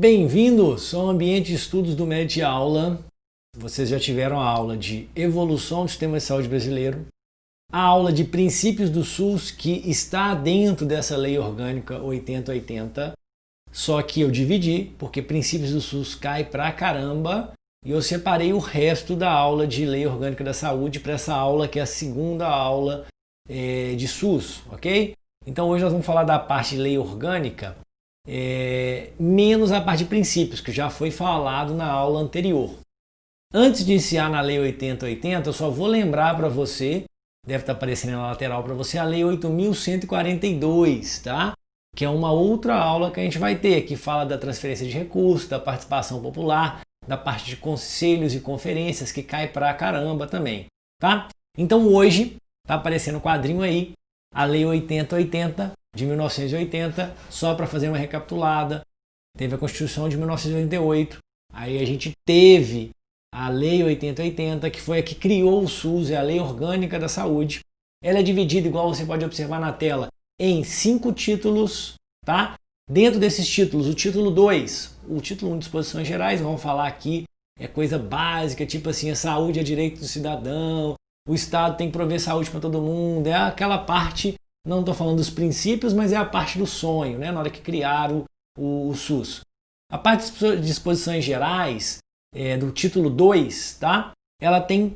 Bem-vindos ao ambiente de estudos do Mediaula. Vocês já tiveram a aula de evolução do sistema de saúde brasileiro, a aula de princípios do SUS, que está dentro dessa lei orgânica 8080, só que eu dividi, porque princípios do SUS cai pra caramba, e eu separei o resto da aula de lei orgânica da saúde para essa aula que é a segunda aula de SUS, ok? Então hoje nós vamos falar da parte de lei orgânica, menos a parte de princípios, que já foi falado na aula anterior. Antes de iniciar na lei 8080, eu só vou lembrar para você, deve estar aparecendo na lateral para você, a lei 8142, tá? Que é uma outra aula que a gente vai ter, que fala da transferência de recursos, da participação popular, da parte de conselhos e conferências, que cai pra caramba também, tá? Então hoje tá aparecendo o quadrinho aí, a lei 8080 de 1980, só para fazer uma recapitulada. Teve a Constituição de 1988, aí a gente teve a lei 8080, que foi a que criou o SUS, é a lei orgânica da saúde. Ela é dividida, igual você pode observar na tela, em 5 títulos, tá? Dentro desses títulos, o título 2, o título 1, disposições gerais, vamos falar aqui, é coisa básica, tipo assim, a saúde é direito do cidadão, o Estado tem que prover saúde para todo mundo, é aquela parte, não estou falando dos princípios, mas é a parte do sonho, né? Na hora que criaram o SUS. A parte de disposições gerais, do título 2, tá? Ela tem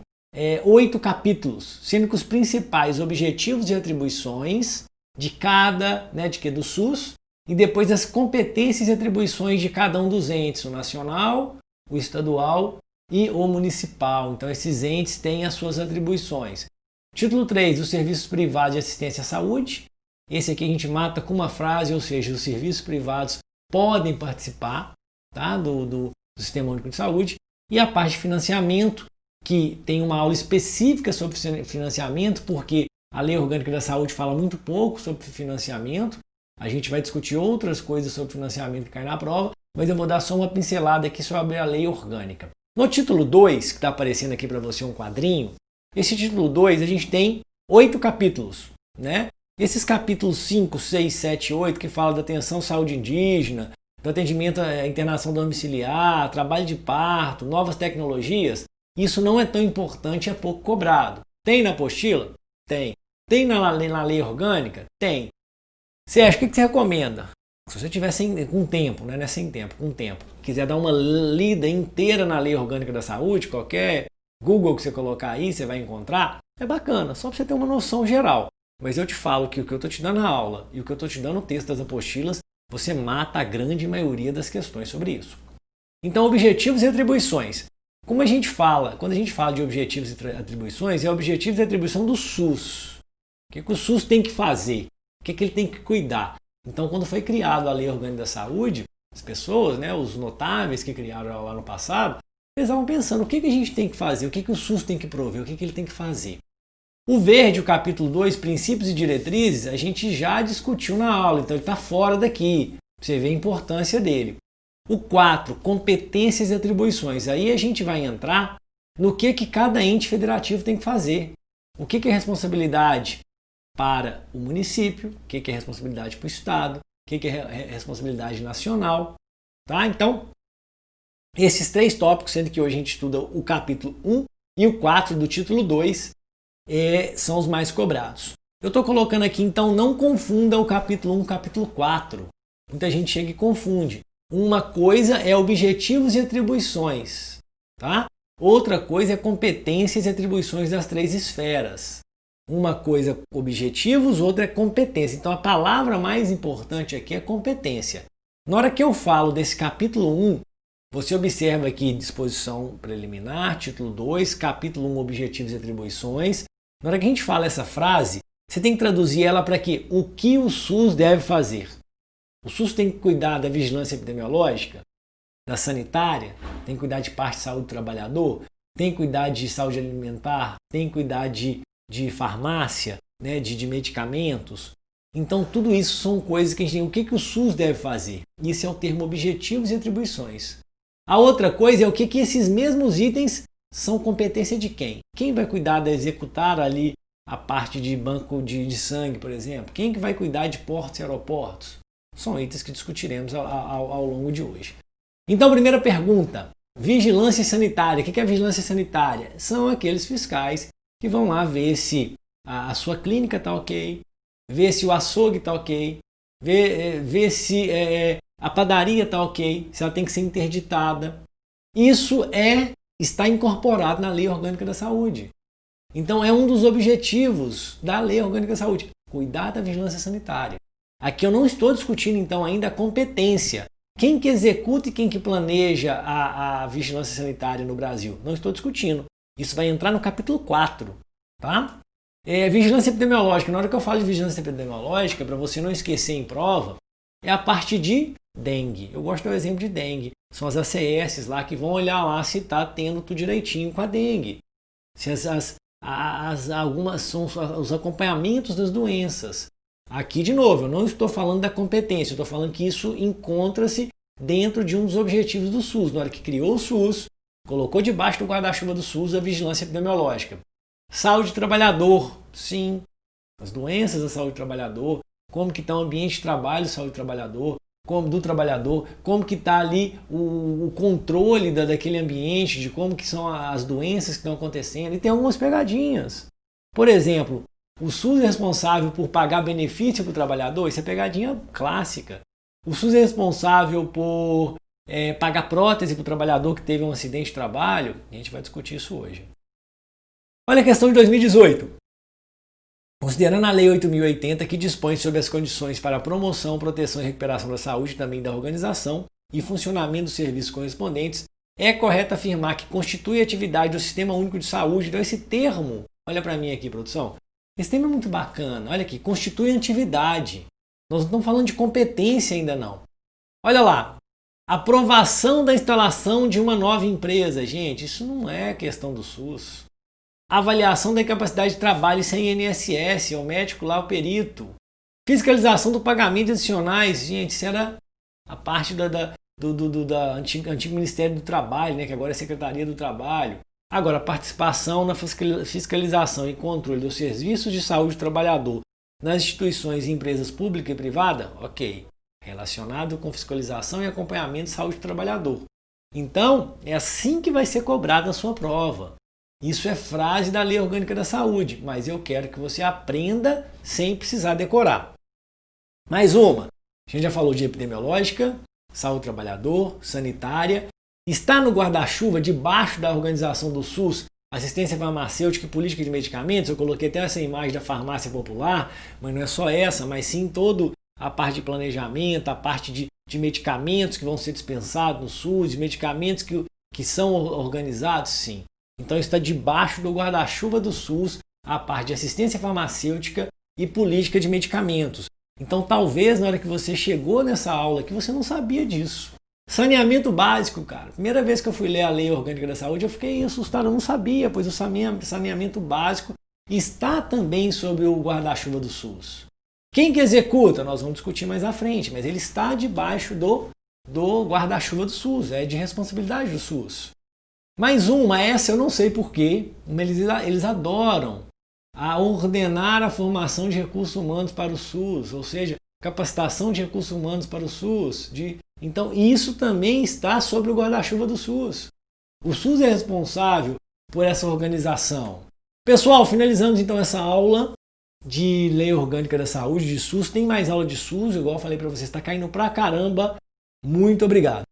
8 capítulos, sendo que os principais objetivos e atribuições de cada, do SUS, e depois as competências e atribuições de cada um dos entes, o nacional, o estadual e o municipal. Então esses entes têm as suas atribuições. Título 3, os serviços privados de assistência à saúde. Esse aqui a gente mata com uma frase, ou seja, os serviços privados podem participar, tá, do Sistema Único de Saúde. E a parte de financiamento, que tem uma aula específica sobre financiamento, porque a Lei Orgânica da Saúde fala muito pouco sobre financiamento. A gente vai discutir outras coisas sobre financiamento que cai na prova, mas eu vou dar só uma pincelada aqui sobre a lei orgânica. No título 2, que está aparecendo aqui para você um quadrinho, esse título 2 a gente tem 8 capítulos, né? Esses capítulos 5, 6, 7 e 8 que falam da atenção à saúde indígena, do atendimento à internação domiciliar, trabalho de parto, novas tecnologias, isso não é tão importante, é pouco cobrado. Tem na apostila? Tem. Tem na lei orgânica? Tem. Você acha, o que você recomenda? Se você tiver com tempo, né? Não é sem tempo, com tempo, quiser dar uma lida inteira na lei orgânica da saúde, qualquer Google que você colocar aí, você vai encontrar, é bacana, só para você ter uma noção geral. Mas eu te falo que o que eu estou te dando na aula e o que eu estou te dando no texto das apostilas, você mata a grande maioria das questões sobre isso. Então, objetivos e atribuições. Como a gente fala, quando a gente fala de objetivos e atribuições, é objetivos e atribuição do SUS. O que o SUS tem que fazer? O que ele tem que cuidar? Então, quando foi criado a Lei Orgânica da Saúde, as pessoas, né, os notáveis que criaram lá no passado, eles estavam pensando o que a gente tem que fazer, o que o SUS tem que prover, o que ele tem que fazer. O verde, o capítulo 2, princípios e diretrizes, a gente já discutiu na aula, então ele está fora daqui, pra você ver a importância dele. O 4, competências e atribuições, aí a gente vai entrar no que cada ente federativo tem que fazer. O que é responsabilidade para o município, o que é responsabilidade para o Estado, o que é responsabilidade nacional. Tá? Então, esses 3 tópicos, sendo que hoje a gente estuda o capítulo 1 e o 4 do título 2, são os mais cobrados. Eu estou colocando aqui, então, não confunda o capítulo 1 e o capítulo 4. Muita gente chega e confunde. Uma coisa é objetivos e atribuições. Tá? Outra coisa é competências e atribuições das 3 esferas. Uma coisa é objetivos, outra é competência. Então a palavra mais importante aqui é competência. Na hora que eu falo desse capítulo 1, você observa aqui disposição preliminar, título 2, capítulo 1, objetivos e atribuições. Na hora que a gente fala essa frase, você tem que traduzir ela para quê? O que o SUS deve fazer? O SUS tem que cuidar da vigilância epidemiológica, da sanitária, tem que cuidar de parte de saúde do trabalhador, tem que cuidar de saúde alimentar, tem que cuidar de farmácia, né, de medicamentos. Então tudo isso são coisas que a gente tem. O que o SUS deve fazer? Isso é o termo objetivos e atribuições. A outra coisa é o que esses mesmos itens são competência de quem? Quem vai cuidar de executar ali a parte de banco de sangue, por exemplo? Quem que vai cuidar de portos e aeroportos? São itens que discutiremos ao longo de hoje. Então, primeira pergunta, vigilância sanitária. O que é vigilância sanitária? São aqueles fiscais que vão lá ver se a sua clínica está ok, ver se o açougue está ok, ver se a padaria está ok, se ela tem que ser interditada. Isso está incorporado na Lei Orgânica da Saúde. Então é um dos objetivos da Lei Orgânica da Saúde, cuidar da vigilância sanitária. Aqui eu não estou discutindo então ainda a competência. Quem que executa e quem que planeja a vigilância sanitária no Brasil? Não estou discutindo. Isso vai entrar no capítulo 4. Tá? Vigilância epidemiológica. Na hora que eu falo de vigilância epidemiológica, para você não esquecer em prova, é a parte de dengue. Eu gosto do exemplo de dengue. São as ACS lá que vão olhar lá se está tendo tudo direitinho com a dengue. Se algumas são os acompanhamentos das doenças. Aqui, de novo, eu não estou falando da competência, eu estou falando que isso encontra-se dentro de um dos objetivos do SUS. Na hora que criou o SUS, colocou debaixo do guarda-chuva do SUS a vigilância epidemiológica. Saúde do trabalhador, sim. As doenças da saúde do trabalhador, como que está o ambiente de trabalho da saúde do trabalhador, como que está ali o controle daquele ambiente, de como que são as doenças que estão acontecendo. E tem algumas pegadinhas. Por exemplo, o SUS é responsável por pagar benefício para o trabalhador? Isso é pegadinha clássica. O SUS é responsável por pagar prótese para o trabalhador que teve um acidente de trabalho? A gente vai discutir isso hoje. Olha a questão de 2018. Considerando a Lei 8.080, que dispõe sobre as condições para a promoção, proteção e recuperação da saúde e também da organização e funcionamento dos serviços correspondentes, é correto afirmar que constitui atividade do Sistema Único de Saúde. Então esse termo, olha para mim aqui, produção, esse termo é muito bacana. Olha aqui, constitui atividade. Nós não estamos falando de competência ainda não. Olha lá, aprovação da instalação de uma nova empresa. Gente, isso não é questão do SUS. Avaliação da incapacidade de trabalho sem INSS, é o médico lá, o perito. Fiscalização do pagamento de adicionais, gente, isso era a parte do antigo Ministério do Trabalho, né, que agora é Secretaria do Trabalho. Agora, participação na fiscalização e controle dos serviços de saúde do trabalhador nas instituições e empresas públicas e privadas, ok. Relacionado com fiscalização e acompanhamento de saúde do trabalhador. Então, é assim que vai ser cobrada a sua prova. Isso é frase da Lei Orgânica da Saúde, mas eu quero que você aprenda sem precisar decorar. Mais uma. A gente já falou de epidemiológica, saúde do trabalhador, sanitária. Está no guarda-chuva, debaixo da organização do SUS, assistência farmacêutica e política de medicamentos. Eu coloquei até essa imagem da farmácia popular, mas não é só essa, mas sim toda a parte de planejamento, a parte de medicamentos que vão ser dispensados no SUS, de medicamentos que são organizados, sim. Então está debaixo do guarda-chuva do SUS a parte de assistência farmacêutica e política de medicamentos. Então talvez na hora que você chegou nessa aula que você não sabia disso. Saneamento básico, cara. Primeira vez que eu fui ler a Lei Orgânica da Saúde eu fiquei assustado, eu não sabia, pois o saneamento básico está também sobre o guarda-chuva do SUS. Quem que executa? Nós vamos discutir mais à frente, mas ele está debaixo do guarda-chuva do SUS, é de responsabilidade do SUS. Mais uma, essa eu não sei porquê, mas eles adoram ordenar a formação de recursos humanos para o SUS, ou seja, capacitação de recursos humanos para o SUS. Então isso também está sobre o guarda-chuva do SUS. O SUS é responsável por essa organização. Pessoal, finalizamos então essa aula de Lei Orgânica da Saúde, de SUS. Tem mais aula de SUS, igual eu falei para vocês, está caindo pra caramba. Muito obrigado.